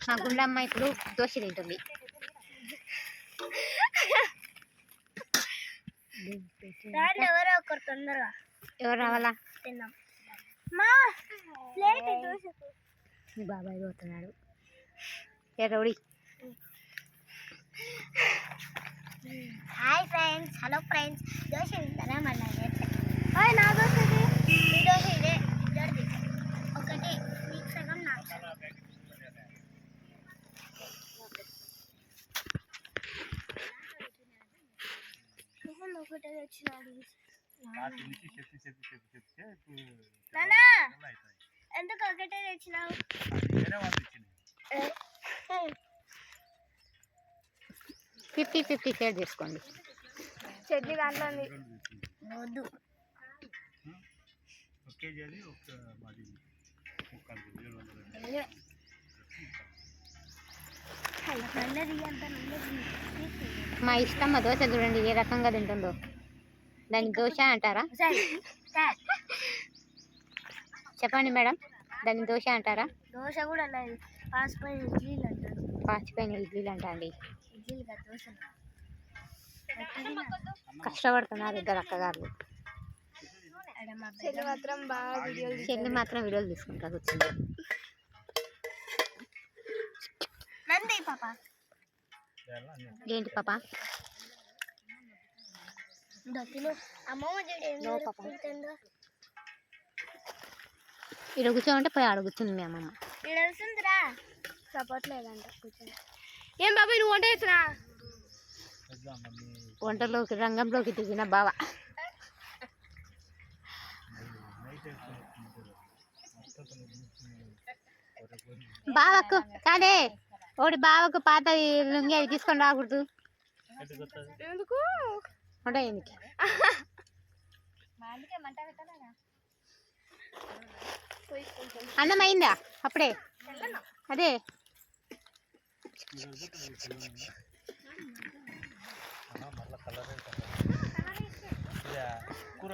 మా గుండమ్మ ఇప్పుడు దోశ తింటుంది. ఎవరో ఒకరు తొందరగా ఎవరు రావాలా? తిన్నాం. మా ప్లేట్ దోశ. మీ బాబాయ్ పోతున్నాడు. Rowdy. Hi friends, hello friends. Dosa తింటారా? మళ్ళీ నా దోశ ఈ దోశ ఇదే ఇద్దరిది ఒకటి, నీకు సగం నాకు సగం. ఒకటే వచ్చినాడు. ఎందుకు ఒకటే తెచ్చినావు? 50-50 షేర్ చేసుకోండి. చట్నీ దాంట్లో వద్దు. మా ఇష్టం. మా దోశ చూడండి ఏ రకంగా తింటుందో. దాన్ని దోశ అంటారా? చెప్పండి మేడం, దాన్ని దోశ అంటారా? దోశ కూడా లేదు, పాసిపోయిన ఇడ్లీలు అంటారు. పాచిపోయిన ఇడ్లీలు అంటా అండి. ఇడ్లీలు కాదు, దోశ. కష్టపడుతున్నారు ఇద్దరు అక్కగారులు. చెల్లి మాత్రం వీడియోలు తీసుకుంటా కూర్చుంది. ఏంటి పాప? ఇక్కడ కూర్చోమంటే పోయి ఆడ కూర్చుంది మీ అమ్మమ్మ. సపోర్ట్ లేదంట కూర్చొని. ఏం బాబాయ్ నువ్వు వంట చేసినా? వంటలోకి రంగంలోకి దిగిన బావ. బావకు కాదే ఒకటి బావకు పాత లుంగి అవి తీసుకొని రాకూడదు. ఎందుకు ఉంటాయి ఎందుకు? అన్నం అయిందా అప్పుడే? అదే కూర